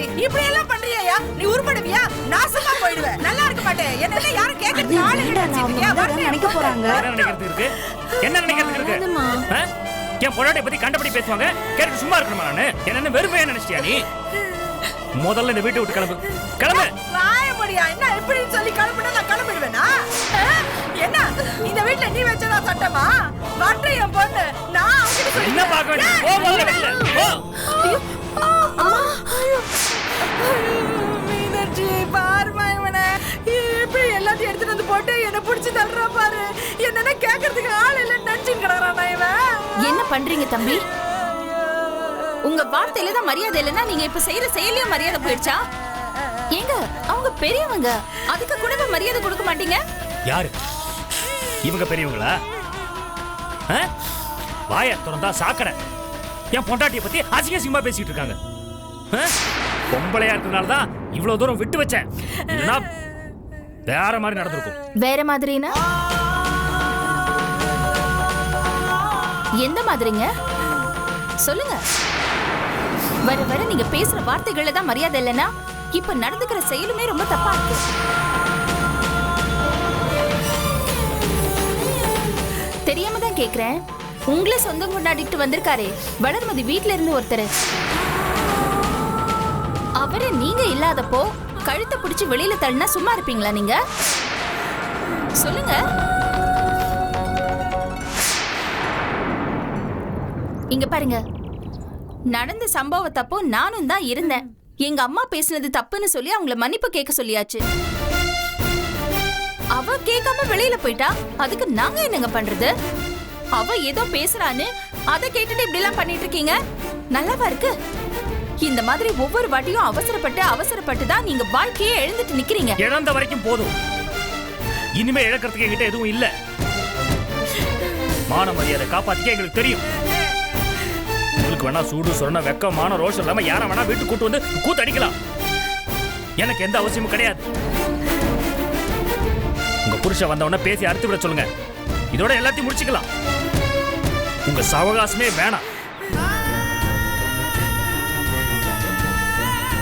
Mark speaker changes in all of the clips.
Speaker 1: சரி இப்படி எல்லாம் பண்றியா? நீ உருப்படுவியா? நாசமா போயிடுவ. நல்லா இருக்க மாட்டேன். என்ன யாரும் கேக்குறது ஆளு இல்ல நினைக்க போறாங்க.
Speaker 2: என்ன நினைக்கிறதுக்கு இருக்கு? என் பொண்டாட்டியை பத்தி கண்டபடி பேசுவாங்க, கேட்டு சும்மா இருக்கணுமா? நானு என்ன வெறுமையா நினைச்சிட்டியா நீ? முதல்ல இந்த வீட்டை விட்டு கிளம்பு. கிளம்பு.
Speaker 1: வாய முடியா? என்ன இப்படி சொல்லி கிளம்புனா நான் கிளம்பிடுவேனா? என்ன இந்த வீட்ல நீ வச்சதா சட்டமா? வர்ற என் பொண்ணு நான் அவகிட்ட
Speaker 2: என்ன பார்க்க வேண்டிய? போ முதல்ல வெளிய. போ.
Speaker 1: அம்மா. மீனாட்சி பாருமா இவனை. இப்படி எல்லாத்தையும் எடுத்துட்டு வந்து போட்டு என்ன புடிச்சு தள்ளுறா பாரு. என்னன்னா கேக்குறதுக்கு ஆள் இல்லைன்னு நினைச்சுன்னு கிடக்குறானா இவன்.
Speaker 3: என்ன பண்றீங்க தம்பி? உங்க வார்த்தையில தான் மரியாதை இல்லைன்னா நீங்க இப்ப செய்யற செயலையும் மரியாதை போயிடுச்சா? ஏங்க அவங்க பெரியவங்க, அதுக்கு கூட மரியாதை கொடுக்க மாட்டீங்க?
Speaker 2: யாரு இவங்க? பெரியவங்களா? வாய திறந்தா சாக்கடை. என் பொண்டாட்டியை பத்தி அசிங்கமா பேசிட்டு இருக்காங்க. பொம்பளையா இருக்கிறதுனால தான் இவ்வளவு தூரம் விட்டு வச்சேன். இல்லைன்னா வேற மாதிரி நடந்திருக்கும்.
Speaker 3: வேற மாதிரினா எந்த மாதிரிங்க? சொல்லுங்க. வர வர நீங்க பேசுற வார்த்தைகள்ல தான் மரியாதை இல்லைன்னா இப்ப நடந்துக்கிற செயலுமே ரொம்ப தப்பா இருக்கு. தெரியாம தான் கேக்குறேன். உங்களே சொந்தம் கொண்டாடிட்டு வந்திருக்காரே வளர்மதி வீட்ல இருந்து ஒருத்தர், அவரு நீங்க இல்லாதப்போ கழுத்தை பிடிச்சு வெளியில தள்ளினா சும்மா இருப்பீங்களா நீங்க? சொல்லுங்க. இங்க பாருங்க, நடந்த சம்பவத்தப்போ நானும் தான் இருந்தேன். எங்க அம்மா பேசினது தப்புன்னு சொல்லி அவங்கள மன்னிப்பு கேட்க சொல்லியாச்சு. அவ கேட்காம வெளியில போயிட்டா, அதுக்கு நாங்க என்னங்க பண்றது? அவ ஏதோ பேசுறான்னு அதை கேட்டுட்டு இப்படி எல்லாம் பண்ணிட்டு இருக்கீங்க. நல்லாவா இருக்கு? இந்த மாதிரி ஒவ்வொரு வாட்டியும் அவசரப்பட்டு தான் நீங்க வாழ்க்கையே எழுந்துட்டு நிக்கிறீங்க.
Speaker 2: இழந்த வரைக்கும் போதும். இனிமே இழக்கிறதுக்கு என்கிட்ட எதுவும் இல்ல. மான மரியாதை காப்பாத்திக்க எங்களுக்கு தெரியும். உங்களுக்கு வேணா சூடு சொன்ன வெக்கம் மான ரோஷம் இல்லாம யார வேணா வீட்டுக்கு கூட்டு வந்து கூத்தடிக்கலாம். எனக்கு எந்த அவசியமும் கிடையாது. உங்க புருஷன் வந்தவன பேசி அறுத்து விட சொல்லுங்க. இதோட எல்லாத்தையும் முடிச்சுக்கலாம். உங்க சவகாசமே வேணாம்.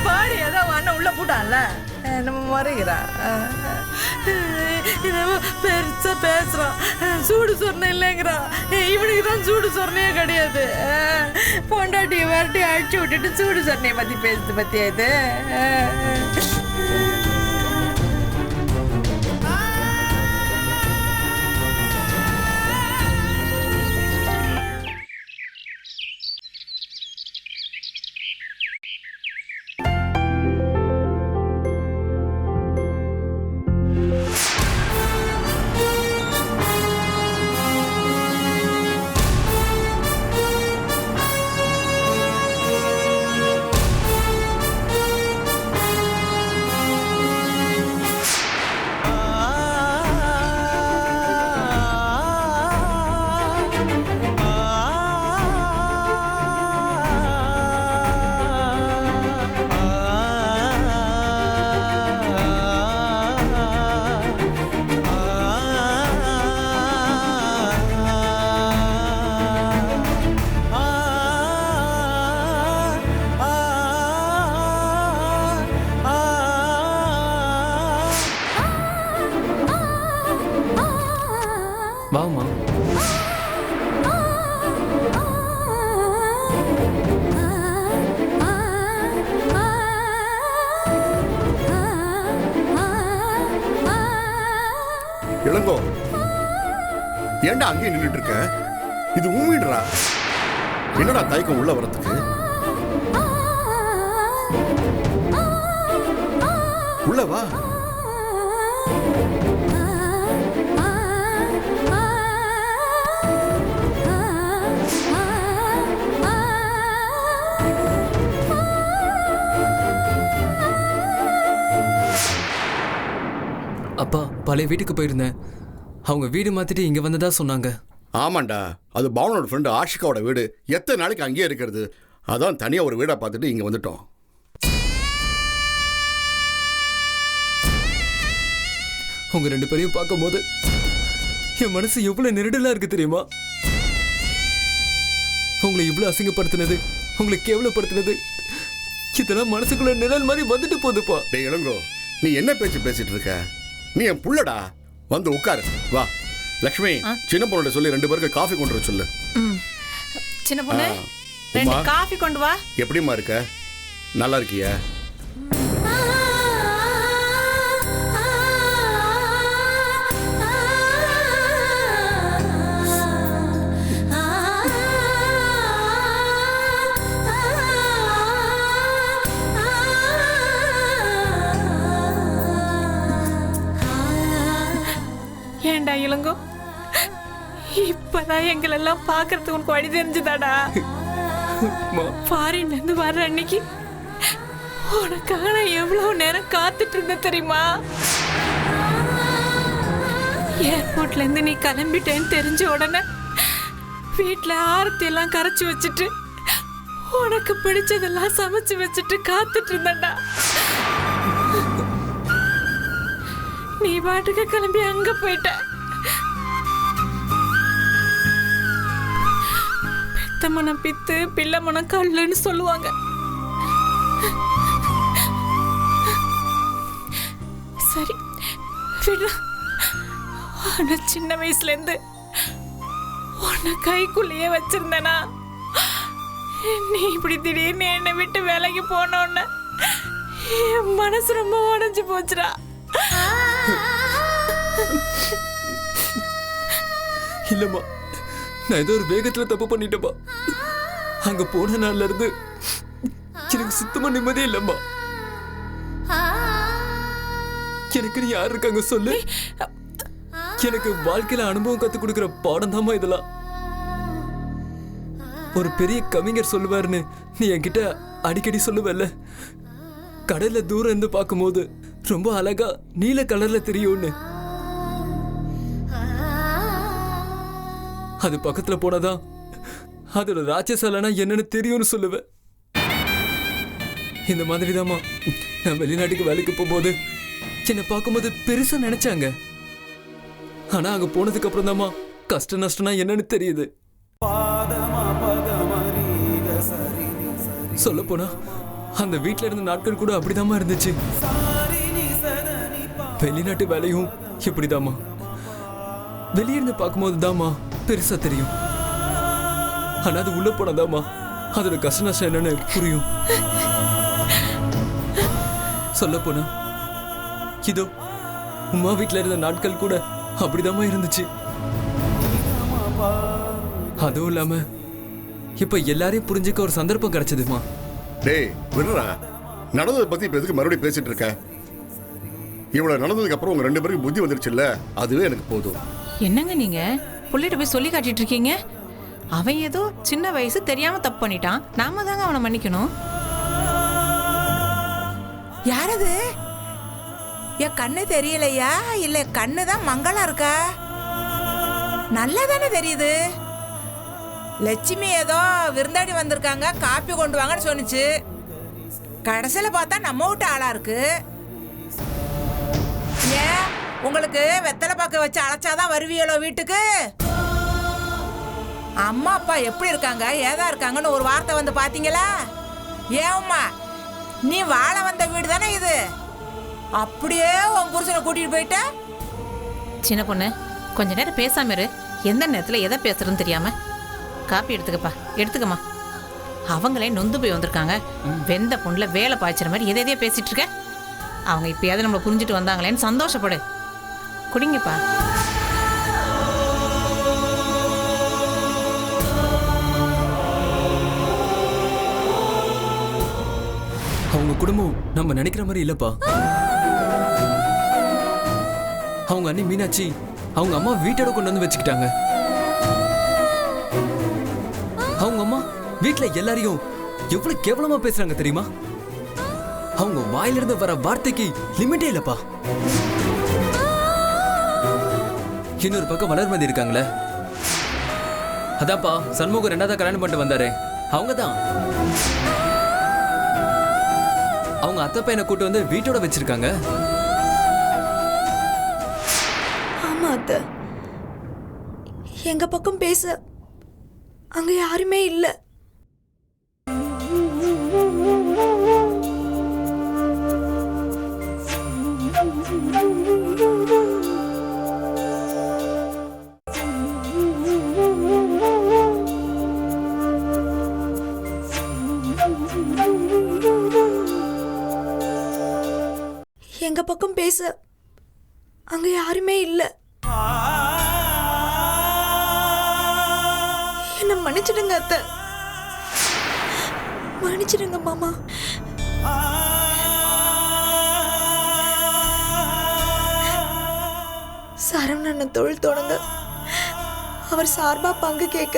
Speaker 1: பாரு ஏதோ அண்ணன் உள்ள போட்டான்ல, நம்ம மறைகிறா பெருசா பேசுறான். சூடு சொரணை இல்லைங்கிறான். இவனுக்கு தான் சூடு சொரணையே கிடையாது. பொண்டாட்டியை வரட்டி அழிச்சு விட்டுட்டு சூடு சொரணையை பத்தி பேசுது பத்தியா இது?
Speaker 4: வாமா.
Speaker 5: இளங்கோ, ஏண்டா அங்கேயே நின்றுட்டு இருக்க? இது உண்மைடா. என்னடா தயக்கம் உள்ள வரத்துக்கு? உள்ள வா.
Speaker 4: அப்பா, பழைய வீட்டுக்கு போயிருந்தேன். அவங்க வீடு மாத்திட்டு இங்க வந்ததா சொன்னாங்க.
Speaker 5: ஆமாண்டா, அது பாவனோட ஃப்ரெண்டு ஆஷிகாவோட வீடு. எத்தனை நாளைக்கு அங்கேயே இருக்கிறது? அதான் தனியா ஒரு வீடா பார்த்துட்டு இங்க வந்துட்டோம்.
Speaker 4: உங்க ரெண்டு பேரையும் பார்க்கும் போது என் மனசு எவ்வளவு நெருடலா இருக்கு தெரியுமா? உங்களை இவ்வளவு அசிங்கப்படுத்தினது, உங்களை கேவலப்படுத்தினது இதெல்லாம் மனசுக்குள்ள நிழல் மாதிரி வந்துட்டு போகுதுப்பா.
Speaker 5: டேய் இளங்கோ, நீ என்ன பேச்சு பேசிட்டு இருக்க? நீ என் புள்ளடா. வந்து உட்காரு. வா லக்ஷ்மி, சின்ன பொண்ணோட சொல்லி 2 பேருக்கு காஃபி கொண்டு வர சொல்லு.
Speaker 1: சின்ன பொண்ணு 2 காஃபி கொண்டு வா.
Speaker 5: எப்படிம்மா இருக்க? நல்லா இருக்கியா?
Speaker 1: ஏண்டா இளங்கோ, இப்பதான் எங்களெல்லாம் பாக்குறதுக்கு உனக்கு வழி தெரிஞ்சுதாடா? ஃபாரின்ல இருந்து வர்ற அன்னைக்கு உனக்காக நான் எவ்வளவு நேரம் காத்துட்டு இருந்தேன் தெரியுமா? ஏர்போர்ட்ல இருந்து நீ கிளம்பிட்டேன்னு தெரிஞ்ச உடனே வீட்டுல ஆரத்தி எல்லாம் கரைச்சு வச்சுட்டு உனக்கு பிடிச்சதெல்லாம் சமைச்சு வச்சுட்டு காத்துட்டு இருந்தேன்டா. நீ பாட்டுக்கு கிளம்பி அங்க போயிட்ட. பெத்த மனம் பித்து, பிள்ளை மனம் கல்லுன்னு சொல்லுவாங்க. சரி விடு. ஆனா சின்ன வயசுல இருந்து உன்னை கைக்குள்ளேயே வச்சிருந்தேனா, நீ இப்படி திடீர்னு என்னை விட்டு வேலைக்கு போனோன்னு என் மனசு ரொம்ப உடைஞ்சு போச்சுடா.
Speaker 4: இல்லம்மா, நான் ஏதோ ஒரு வேகத்துல தப்பு பண்ணிட்டேப்பா. அங்க போன நாள்ல இருந்து எனக்கு சுத்தமா நிம்மதியே இல்லம்மா. எனக்கு நீ யார் இருக்காங்க சொல்லு. எனக்கு வாழ்க்கையில அனுபவம் கத்து கொடுக்கிற பாடம் தாமா இதெல்லாம். ஒரு பெரிய கவிஞர் சொல்லுவாருன்னு நீ என்கிட்ட அடிக்கடி சொல்லுவல்ல, கடல்ல தூரம் இருந்து பார்க்கும்போது ரொம்ப அழகா நீல கலர்ல தெரியும்னு. அது பக்கத்துல போனதான் அதோட ராட்சசாலனா என்னன்னு தெரியும்னு சொல்லுவேன். இந்த மாதிரிதாம்மா நான் வெளிநாட்டுக்கு வேலைக்கு போகும்போது என்னை பார்க்கும்போது பெருசா நினைச்சாங்க. ஆனா அங்க போனதுக்கு அப்புறம் தாம்மா கஷ்ட நஷ்டம்னா என்னன்னு தெரியுது. சொல்ல போனா அந்த வீட்டுல இருந்த நாட்கள் கூட அப்படிதாம்மா இருந்துச்சு. வெளிநாட்டு வேலையும் இப்படிதாம்மா. வெளியிருந்து பார்க்கும்போது தாம்மா பெருசா தெரியும். ஆனா அது உள்ள போனதாம்மா அதோட கஷ்ட நஷ்டம் என்னன்னு புரியும். சொல்ல போனா இதோ உமா வீட்டுல இருந்த நாட்கள் கூட அப்படிதாம்மா இருந்துச்சு. அதுவும் இல்லாம இப்ப எல்லாரையும் புரிஞ்சுக்க ஒரு சந்தர்ப்பம் கிடைச்சதுமா.
Speaker 5: டேய் விடுறா, நடந்ததை பத்தி இப்ப எதுக்கு மறுபடியும் பேசிட்டு இருக்க? இவ்வளவு நடந்ததுக்கு அப்புறம் உங்க 2 பேருக்கு புத்தி வந்துருச்சுல்ல, அதுவே எனக்கு போதும்.
Speaker 1: என்னங்க நீங்க புள்ளிட்ட போய் சொல்லி காட்டிட்டு இருக்கீங்க? அவன் ஏதோ சின்ன வயசு தெரியாம தப்பு பண்ணிட்டான், நாம தாங்க அவனை மன்னிக்கணும்.
Speaker 6: யாரது? என் கண்ணு தெரியலையா இல்ல கண்ணு தான் மங்களா இருக்கா? நல்லதானே தெரியுது. லட்சுமி ஏதோ விருந்தாடி வந்திருக்காங்க, காப்பி கொண்டு வாங்கன்னு சொன்னிச்சு. கடைசியில பார்த்தா நம்ம வீட்டு ஆளா இருக்கு. ஏன் உங்களுக்கு வெத்தலை பாக்க வச்சு அழைச்சாதான் வருவியலோ வீட்டுக்கு? அம்மா அப்பா எப்படி இருக்காங்க ஏதா இருக்காங்கன்னு ஒரு வார்த்தை வந்து பாத்தீங்களா? ஏம்மா நீ வாழ வந்த வீடு தானே இது, அப்படியே உன் புருஷனை கூட்டிட்டு போயிட்ட?
Speaker 1: சின்ன பொண்ணு கொஞ்ச நேரம் பேசாம இரு. எந்த நேரத்துல எதை பேசுறதுன்னு தெரியாம. காப்பி எடுத்துக்கப்பா, எடுத்துக்கம்மா. அவங்களே நொந்து போய் வந்திருக்காங்க. வெந்த பொண்ணுல வேலை பாய்ச்சுற மாதிரி எதையோ பேசிட்டு இருக்க. அவங்க இப்பயாவது நம்மளை புரிஞ்சுட்டு வந்தாங்களேன்னு சந்தோஷப்படு. குடிங்கப்பா.
Speaker 4: அவங்க குடும்பம் நம்ம நினைக்கிற மாதிரி இல்லப்பா. அவங்க அண்ணி மீனாட்சி அவங்க அம்மா வீட்டோட கொண்டு வந்து வச்சுக்கிட்டாங்க. அவங்க அம்மா வீட்டுல எல்லாரையும் எவ்வளவு கேவலமா பேசுறாங்க தெரியுமா? அவங்க வாயிலிருந்து வர வார்த்தைக்கு லிமிட்டே இல்லப்பா. இன்னொரு பக்கம் வளர்மதி இருக்காங்களே, அதான்ப்பா சண்முகம் 2வது கல்யாணம் பண்ணிட்டு வந்தாரு. அவங்கதான் அவங்க அத்தை பையனை கூட்டு வந்து வீட்டோட வச்சிருக்காங்க.
Speaker 7: ஆமா அத்தை, எங்க பக்கம் பேச அங்க யாருமே இல்லை. எங்க பக்கம் பேச அங்க யாருமே இல்ல. என்ன மன்னிச்சிடுங்க அத்தை, மன்னிச்சிடுங்க மாமா. சரவணன் தொழில் தொடங்க அவர் சார்பா பங்கு கேட்க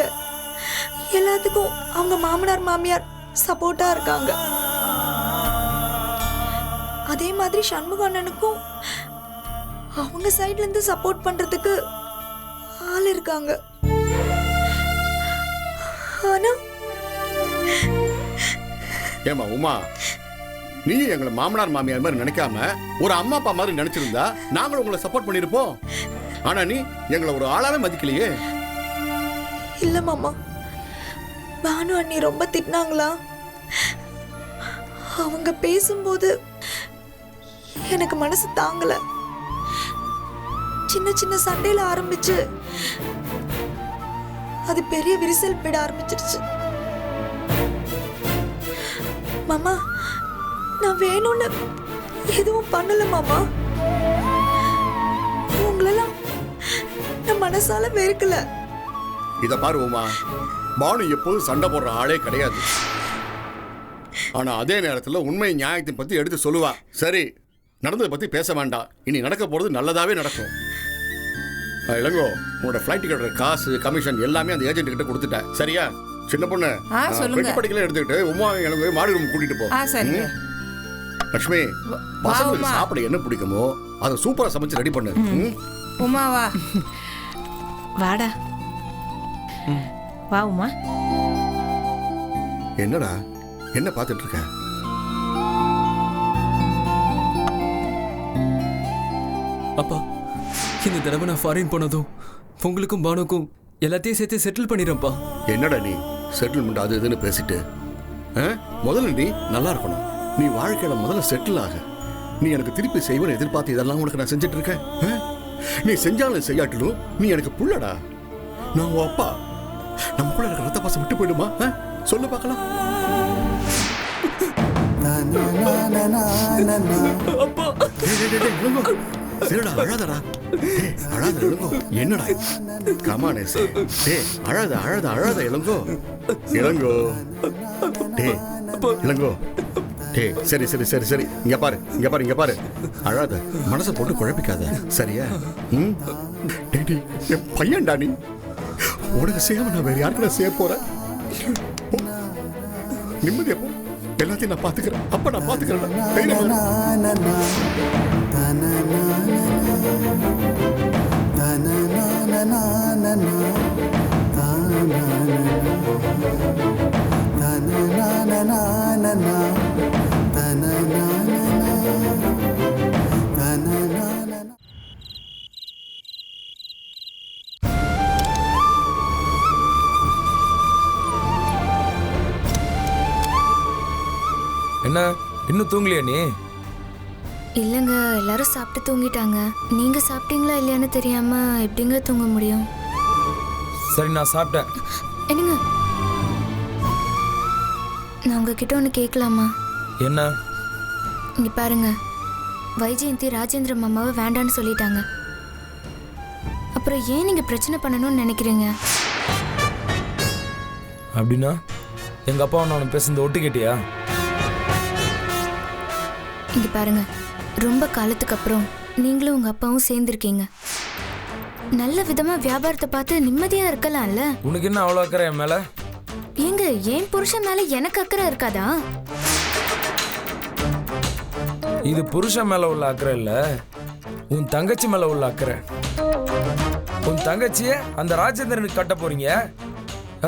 Speaker 7: எல்லாத்துக்கும் அவங்க மாமனார் மாமியார் சப்போர்ட்டா இருக்காங்க. அதே மாதிரி சண்முக அண்ணனுக்கும் அவங்க சைட்ல இருந்து சப்போர்ட் பண்றதுக்கு ஆள் இருக்காங்க. ஆனா
Speaker 5: ஏமா உமா, நீ எங்களை மாமனார் மாமியார் மாதிரி நினைக்காம ஒரு அம்மா அப்பா மாதிரி நினைச்சிருந்தா நாங்களும் உங்களை சப்போர்ட் பண்ணிருப்போம். ஆனா நீ எங்களை ஒரு ஆளாவே மதிக்கலையே.
Speaker 7: இல்ல மாமா, பானு அண்ணி ரொம்ப திட்டினாங்களா? அவங்க பேசும்போது எனக்கு மனசு தாங்கல. சின்ன சின்ன சண்டையில ஆரம்பிச்சு அது பெரிய விரிசல் விட ஆரம்பிச்சிருச்சு. மாமா, நான் வேணும்னு எதுவும் பண்ணல மாமா. உங்களெல்லாம் நான் மனசால வெறுக்கல.
Speaker 5: இத பாரு உமா, பானு எப்போதும் சண்டை போடுற ஆளே கிடையாது. ஆனா அதே நேரத்தில் உண்மை நியாயத்தை பத்தி எடுத்து சொல்லுவா. சரி, நடந்ததை பத்தி பேச வேண்டாம். இனி நடக்க போறது நல்லதாவே நடக்கும். இளங்கோ, உங்களோட ஃப்ளைட் டிக்கெட் காசு கமிஷன் எல்லாமே அந்த ஏஜென்ட் கிட்ட கொடுத்துட்டேன். சரியா? சின்ன பொண்ணு,
Speaker 6: சொல்லுங்க.
Speaker 5: பெட்டி படிக்கலாம் எடுத்துக்கிட்டு உமா இளங்கோ மாடி ரூம் கூட்டிட்டு போ.
Speaker 6: சரி.
Speaker 5: லட்சுமி, பசங்களுக்கு சாப்பிட என்ன பிடிக்குமோ அதை சூப்பரா சமைச்சு ரெடி பண்ணு.
Speaker 6: உமாவா,
Speaker 1: வாடா. வா உமா.
Speaker 5: என்னடா என்ன பார்த்துட்டு இருக்க?
Speaker 4: அப்பா, இந்த தடவை நான் ஃபாரின் போனதும் உங்களுக்கும் பானுக்கும் எல்லாத்தையும் சேர்த்து செட்டில் பண்ணிடுறேன்ப்பா.
Speaker 5: என்னடா நீ செட்டில்மெண்ட் அது இதுன்னு பேசிட்டு? முதல்ல நீ நல்லா இருக்கணும். நீ வாழ்க்கையில முதல்ல செட்டில் ஆக. நீ எனக்கு திருப்பி செய்வன்னு எதிர்பார்த்து இதெல்லாம் உனக்கு நான் செஞ்சுட்டு இருக்கேன். நீ செஞ்சாலும் செய்யாட்டிலும் நீ எனக்கு புள்ளடா. நான் உன் அப்பா. நம்ம கூட எனக்கு ரத்த பாசம் விட்டு போயிடுமா? சொல்லு பார்க்கலாம். சரிடா, அழாதடா. அழாத இளங்கோ. என்னடா கமானே சே. அழாத அழாத அழாத இளங்கோ. இளங்கோ இளங்கோ. சரி சரி சரி சரி, இங்க பாரு இங்க பாரு இங்க பாரு. அழாத, மனசை போட்டு குழப்பிக்காத. சரியா? என் பையன்டா நீ. உனக்கு சேவை நான் வேற யாருக்கு நான் செய்ய போறேன்? நிம்மதியா போ. எல்லாத்தையும் நான் பாத்துக்கிறேன். அப்ப நான் பாத்துக்கிறேன்.
Speaker 8: என்ன இன்னும் தூங்கலையா நீ?
Speaker 9: இல்லைங்க, எல்லாரும் சாப்பிட்டு தூங்கிட்டாங்க. நீங்க சாப்பிட்டீங்களா இல்லையான்னு தெரியாம எப்படிங்க தூங்க முடியும்?
Speaker 8: சரி, நான் சாப்பிட்டேன்.
Speaker 9: என்னங்க, நான் உங்ககிட்ட ஒன்று கேட்கலாமா?
Speaker 8: என்ன?
Speaker 9: இங்க பாருங்க, வைஜெயந்தி ராஜேந்திர மாமாவை வேண்டான்னு சொல்லிட்டாங்க. அப்புறம் ஏன் நீங்க பிரச்சனை பண்ணணும்னு நினைக்கிறீங்க?
Speaker 8: அப்படின்னா எங்க அப்பா நான் பேசுனது ஒட்டு கேட்டியா?
Speaker 9: இங்க பாருங்க, ரொம்ப காலத்துக்கு அப்புறம் நீங்களும் உங்க அப்பாவும் சேர்ந்துருக்கீங்க. நல்ல விதமா வியாபாரத்தை பார்த்து நிம்மதியா இருக்கலாம்ல.
Speaker 8: உனக்கு என்ன அவ்வளோ அக்கறை என் மேல?
Speaker 9: ஏங்க, என் புருஷன் மேல எனக்கு அக்கறை இருக்காதா?
Speaker 8: இது புருஷன் மேல உள்ள அக்கறை இல்ல, உன் தங்கச்சி மேல உள்ள அக்கறை. உன் தங்கச்சிய அந்த ராஜேந்திரனுக்கு கட்ட போறீங்க,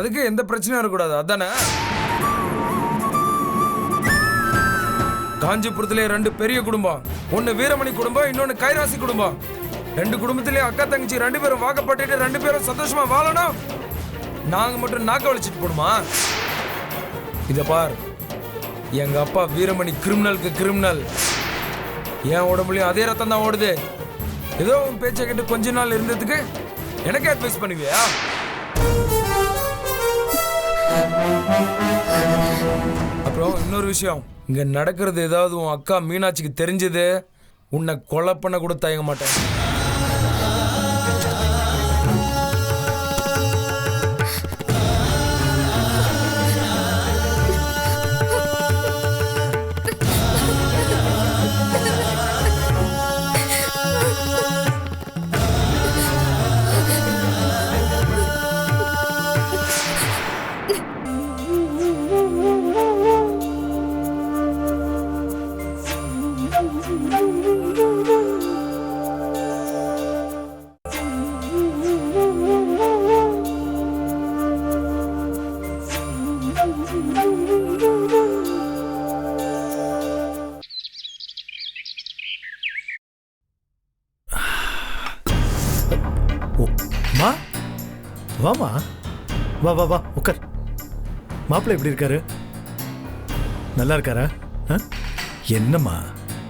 Speaker 8: அதுக்கு எந்த பிரச்சனையும் இருக்கக்கூடாது, அதானே? காஞ்சிபுரத்திலே 2 பெரிய குடும்பம், ஒன்னு வீரமணி குடும்பம், இன்னொன்னு கைராசி குடும்பம். 2 குடும்பத்திலே அக்கா தங்கச்சி 2 பேரும் வாக்கப்பட்டு 2 பேரும் சந்தோஷமா வாழணும். நாங்க மட்டும் நாக்க வலிச்சிட்டு போடுமா? இத பார், எங்க அப்பா வீரமணி கிரிமினலுக்கு கிரிமினல், என் உடம்புலயும் அதே ரத்தம் தான் ஓடுது. ஏதோ உன் பேச்சை கேட்டு கொஞ்ச நாள் இருந்ததுக்கு எனக்கே அட்வைஸ் பண்ணுவியா? அப்புறம் இன்னொரு விஷயம், இங்க நடக்கிறது ஏதாவது உன் அக்கா மீனாட்சிக்கு தெரிஞ்சது, உன்னை கொலை பண்ண கூட தயங்க மாட்டேன்.
Speaker 10: வாமா, வா வா வா உட்கார். மாப்பிள்ளை எப்படி இருக்காரு? நல்லா இருக்காரா? என்னம்மா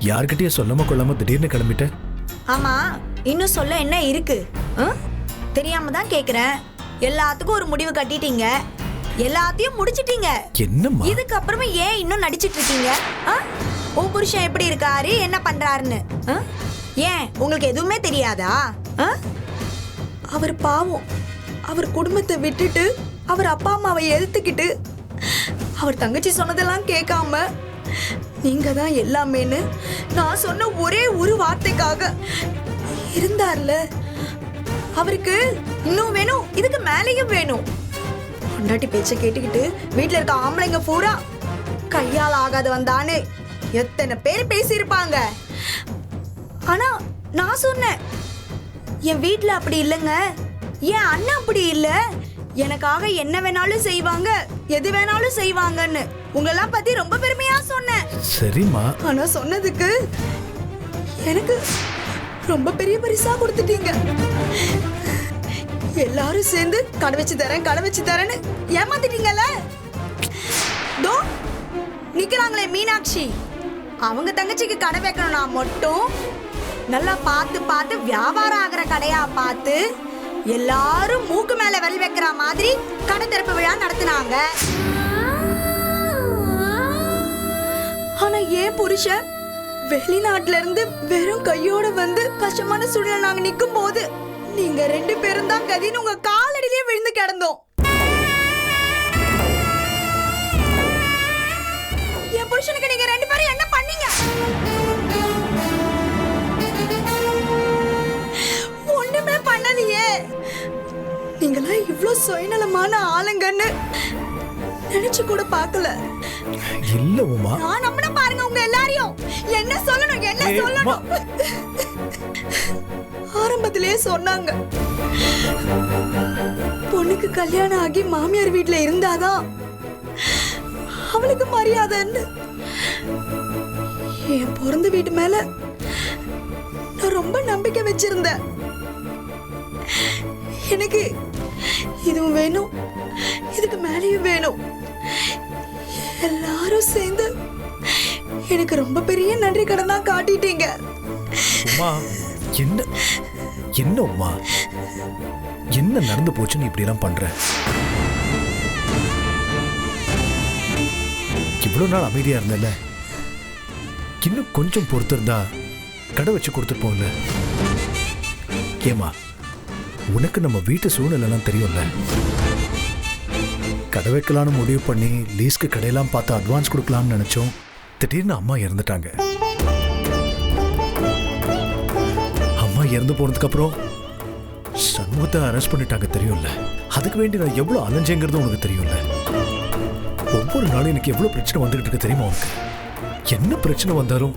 Speaker 10: யார்கிட்டயும் சொல்லாம கொள்ளாம திடீர்னு கிளம்பிட்ட?
Speaker 7: ஆமா, இன்னும் சொல்ல என்ன இருக்கு? தெரியாம தான் கேக்குறேன். எல்லாத்துக்கும் ஒரு முடிவு கட்டிட்டீங்க, எல்லாத்தையும் முடிச்சிட்டீங்க.
Speaker 10: என்னம்மா
Speaker 7: இதுக்கப்புறமா ஏன் இன்னும் நடிச்சிட்டு இருக்கீங்க? உன் புருஷன் எப்படி இருக்காரு, என்ன பண்றாருன்னு ஏன் உங்களுக்கு எதுவுமே தெரியாதா? அவர் பாவம், அவர் குடும்பத்தை விட்டுட்டு அவர் அப்பா அம்மாவை எதிர்த்துக்கிட்டு அவர் தங்கச்சி சொன்னதெல்லாம் கேட்காம நீங்க தான் எல்லாமேன்னு நான் சொன்ன ஒரே ஒரு வார்த்தைக்காக இருந்தார்ல. அவருக்கு இன்னும் வேணும், இதுக்கு மேலேயும் வேணும். பொண்டாட்டி பேச்ச கேட்டுக்கிட்டு வீட்டுல இருக்க ஆம்பளைங்க பூரா கையால் ஆகாத வந்தான்னு எத்தனை பேர் பேசியிருப்பாங்க. ஆனா நான் சொன்னேன், என் வீட்டுல அப்படி இல்லைங்க, என் அண்ணன் அப்படி இல்ல, எனக்காக என்ன வேணாலும் செய்வாங்க, எது வேணாலும் செய்வாங்கன்னு உங்களெல்லாம் பத்தி ரொம்ப பெருமையா சொன்னேன்.
Speaker 10: சரிம்மா.
Speaker 7: ஆனா சொன்னதுக்கு எனக்கு ரொம்ப பெரிய பரிசா கொடுத்துட்டீங்க. எல்லாரும் சேர்ந்து கடை வச்சு தரேன்னு ஏமாத்திட்டீங்கல்ல. தோ நிக்கிறாங்களே மீனாட்சி, அவங்க தங்கச்சிக்கு கடை வைக்கணும்னா மட்டும் நல்லா பார்த்து வியாபாரம் ஆகிற கடையா பார்த்து எல்லாரும் மூக்கு மேல வெல் வைக்கிற மாதிரி கடை திறப்பு விழா நடத்தினாங்க. ஆனா ஏன் புருஷன் வெளிநாட்டுல இருந்து வெறும் கையோட வந்து கஷ்டமான சூழ்நிலை நாங்க நிக்கும் போது நீங்க 2 பேரும் தான் கதின்னு உங்க காலடியிலே விழுந்து கிடந்தோம். என் புருஷனுக்கு நீங்க 2 பேரும் என்ன பண்ணீங்க? ஒண்ணுமே பண்ணலையே. நீங்களா இவ்ளோ சுயநலமான ஆளுங்கன்னு நினைச்சு கூட பார்க்கல.
Speaker 10: இல்ல உமா,
Speaker 7: நான் நம்பின பாருங்க உங்க எல்லாரையும். என்ன சொல்லணும்? ஆரம்பத்திலேயே சொன்னாங்க, பொண்ணுக்கு கல்யாணம் ஆகி மாமியார் வீட்டுல இருந்தாதான் அவளுக்கு மரியாதைன்னு. என் பிறந்த வீட்டு மேல நான் ரொம்ப நம்பிக்கை வச்சிருந்தேன். எனக்கு இதுவும் வேணும், இதுக்கு மேலேயும் வேணும். எல்லாரும் சேர்ந்து எனக்கு ரொம்ப பெரிய நன்றி கடன் தான் காட்டிட்டீங்க.
Speaker 10: உமா, என்ன உமா, என்ன நடந்து போச்சுன்னு இப்படி எல்லாம் பண்ற? இவ்வளவு நாள் அமைதியா இருந்தல, இன்னும் கொஞ்சம் பொறுத்திருந்தா கடை வச்சு கொடுத்துருப்போம்ல. ஏமா, உனக்கு நம்ம வீட்டு சூழ்நிலைலாம் தெரியும்ல. கடை வைக்கலான்னு முடிவு பண்ணி லீஸ்க்கு கடையெல்லாம் பார்த்து அட்வான்ஸ் கொடுக்கலாம்னு நினைச்சோம். திடீர்னு அம்மா இறந்துட்டாங்க. அம்மா இறந்து போனதுக்கு அப்புறம் சண்முகத்தை அரெஸ்ட் பண்ணிட்டாங்க, தெரியும்ல. அதுக்கு வேண்டி நான் எவ்வளவு அலைஞ்சேங்கிறது உனக்கு தெரியும்ல. ஒவ்வொரு நாளும் எனக்கு எவ்வளவு பிரச்சனை வந்துகிட்டு இருக்கு தெரியுமா உனக்கு? என்ன பிரச்சனை வந்தாலும்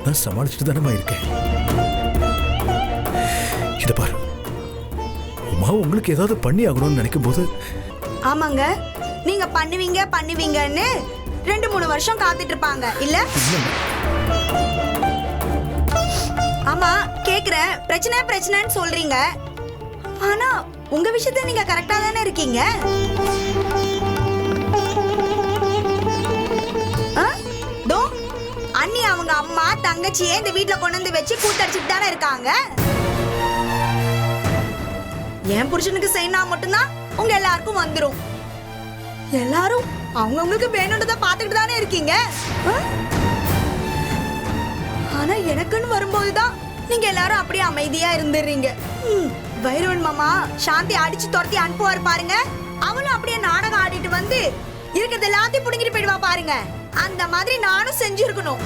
Speaker 10: நான் சமாளிச்சுட்டு தானே இருக்கேன். இத பாரு உமா, உங்களுக்கு ஏதாவது பண்ணி ஆகணும்னு நினைக்கும் போது.
Speaker 7: ஆமாங்க, நீங்க பண்ணுவீங்கன்னு 2-3 வருஷம் காத்துட்டு இருப்பாங்க இல்ல? ஆமா, கேக்குறேன். பிரச்சனைன்னு சொல்றீங்க, ஆனா உங்க விஷயத்துல நீங்க கரெக்டா தானே இருக்கீங்க. தோ அண்ணி அவங்க உங்க அம்மா தங்கச்சியே இந்த வீட்ல கொண்டு வந்து வச்சு கூத்தடிச்சிட்டு தானே இருக்காங்க. என் புருஷனுக்கு செய்யணும் மட்டும்தான் உங்க எல்லாருக்கும் வந்துரும். எல்லாரும் அவங்கவுங்களுக்கு வேணும்ன்றத பாத்துக்கிட்டு தானே இருக்கீங்க. ஆனா எனக்குன்னு வரும்போதுதான் நீங்க எல்லாரும் அப்படியே அமைதியா இருந்துடுறீங்க. வைரவன் மாமா சாந்தி அடிச்சு துரத்தி அனுப்புவார் பாருங்க, அவளும் அப்படியே நாடகம் ஆடிட்டு வந்து இருக்கிறது எல்லாத்தையும் புடிங்கிட்டு போயிடுவா பாருங்க. அந்த மாதிரி நானும் செஞ்சிருக்கணும்.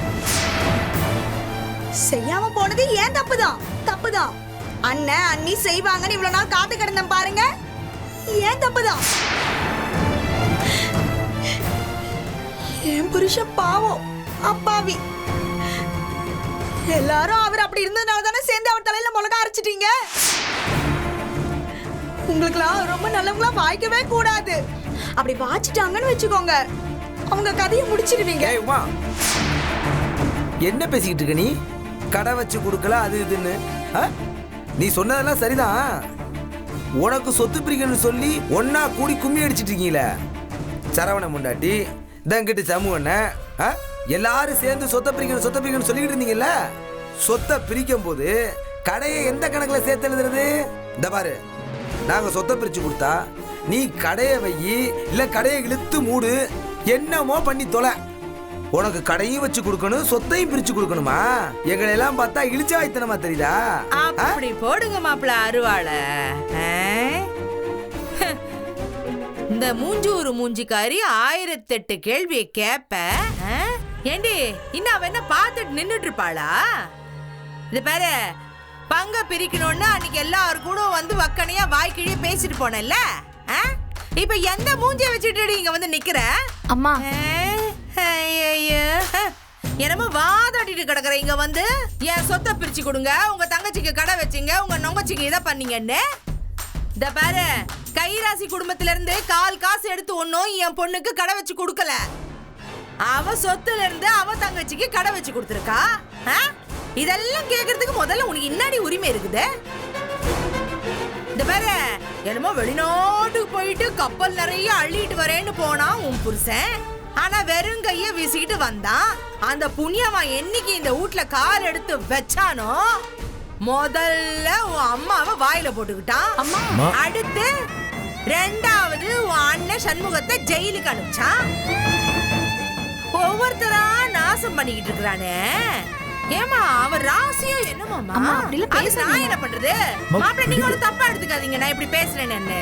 Speaker 7: செய்யாம போனது ஏன் தப்புதான். அண்ணன் அண்ணி செய்வாங்கன்னு இவ்வளவு நாள் காத்து கிடந்தேன் பாருங்க, ஏன் தப்புதான். என் புருஷன் பாவம் அப்பாவி. எல்லாரும் அவர் அப்படி இருந்ததுனால தானே சேர்ந்து அவர் தலையில மிளகா அரைச்சிட்டீங்க. உங்களுக்குலாம் ரொம்ப நல்லவங்களா வாய்க்கவே கூடாது. அப்படி வாச்சிட்டாங்கன்னு வச்சுக்கோங்க, அவங்க கதையை முடிச்சிடுவீங்க.
Speaker 8: என்ன பேசிக்கிட்டு இருக்க நீ? கடை வச்சு கொடுக்கல அது இதுன்னு. நீ சொன்னதெல்லாம் சரிதான். உனக்கு சொத்து பிரிக்கணும்னு சொல்லி ஒன்னா கூடி கும்மி அடிச்சிட்டு இருக்கீங்களே, சரவண முண்டாட்டி தங்கிட்டு சமூகண்ண எல்லாரும் சேர்ந்து சொத்தை பிரிக்கணும் சொல்லிக்கிட்டு இருந்தீங்கல்ல. சொத்தை பிரிக்கும் போது கடையை எந்த கணக்குல சேர்த்து எழுதுறது? இந்த பாரு, நாங்க சொத்தை பிரிச்சு கொடுத்தா நீ கடையை வையி இல்ல கடையை இழுத்து மூடு, என்னமோ பண்ணி தொலை. உனக்கு கடையும் வச்சு கொடுக்கணும், சொத்தையும் பிரிச்சு கொடுக்கணுமா? எங்களை எல்லாம் பார்த்தா இழிச்சா வைத்தனமா தெரியுதா?
Speaker 6: அப்படி போடுங்க மாப்பிள்ள அருவாள. இந்த மூஞ்சூறு மூஞ்சிக்காரி 1008 கேள்வியை கேப்ப. ஏண்டி இன்னும் அவ என்ன பார்த்துட்டு நின்னுட்டு இருப்பாளா? இது பாரு, பங்க பிரிக்கணும்னு அன்னைக்கு எல்லாரும் கூட வந்து வக்கனையா வாய்க்கிழிய பேசிட்டு போனல. இப்ப எந்த மூஞ்சிய வச்சுட்டு இங்க வந்து நிக்கிற?
Speaker 9: அம்மா
Speaker 6: என்னமோ வாதாடிட்டு கிடக்குற இங்க வந்து. என் சொத்தை பிரிச்சு கொடுங்க, உங்க தங்கச்சிக்கு கடை வச்சுங்க, உங்க நொங்கச்சிக்கு இதை பண்ணீங்கன்னு. இந்த பாரு, கைராசி குடும்பத்துல இருந்து 1/4 காசு எடுத்து ஒன்னும் என் பொண்ணுக்கு கடை வச்சு கொடுக்கல. அவ சொத்துல இருந்து அவ தங்கச்சிக்கு கடை வச்சு கொடுத்துருக்கா. இதெல்லாம் கேக்குறதுக்கு முதல்ல உனக்கு இன்னாடி உரிமை இருக்குது. இந்த பாரு, என்னமோ வெளிநாட்டுக்கு போயிட்டு கப்பல் நிறைய அள்ளிட்டு வரேன்னு போனா உன் புருஷன், ஆனா வெறும் கைய வீசிக்கிட்டு வந்தான். அந்த புண்ணியமா என்னைக்கு இந்த வீட்ல கால் எடுத்து வச்சானோ முதல்ல உன் அம்மாவை வாயில போட்டுக்கிட்டான். அடுத்து ரெண்டாவது உன் அண்ணன் சண்முகத்தை ஜெயிலுக்கு அனுப்பிச்சான். ஒவ்வொருத்தரா நாசம் பண்ணிக்கிட்டு இருக்கிறானே. ஏமா அவர் ராசியோ என்னமாமா? நான் என்ன பண்றது? மாப்பிள்ளை நீங்க ஒரு தப்பா எடுத்துக்காதீங்க நான் இப்படி பேசுறேன்னு.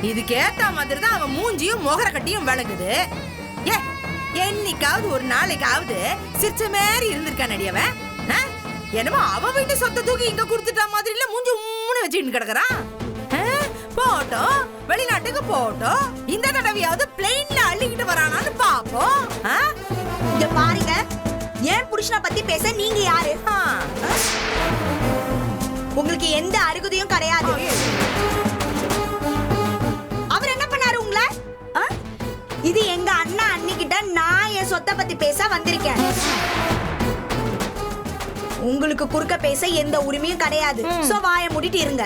Speaker 6: இதுக்கு ஏத்த மாதிரி தான் அவன் மூஞ்சியும் முகர கட்டியும் விளங்குது. ஏ, என்னைக்காவது ஒரு நாளைக்காவது சிரிச்ச மாதிரி இருந்திருக்கான் நடியவன். என்னமோ அவ வீட்டு சொத்தை தூக்கி இங்க குடுத்துட்டா மாதிரி இல்ல மூஞ்சி மூணு வச்சுட்டு கிடக்குறான். போட்டோம், வெளிநாட்டுக்கு போட்டோம், இந்த தடவையாவது பிளேன்ல அள்ளிக்கிட்டு வரானான்னு பாப்போம்.
Speaker 7: இங்க பாருங்க, ஏன் புருஷனை பத்தி பேச நீங்க யாரு? உங்களுக்கு எந்த அருகதையும் கிடையாது. அவர் என்ன பண்ணாரு உங்களை? இது எங்க அண்ணா அண்ணிக்கிட்ட நான் என் சொத்தை பத்தி பேச வந்திருக்கேன். உங்களுக்கு குறுக்க பேச எந்த உரிமையும் கிடையாது. சோ வாயை மூடிட்டு இருங்க.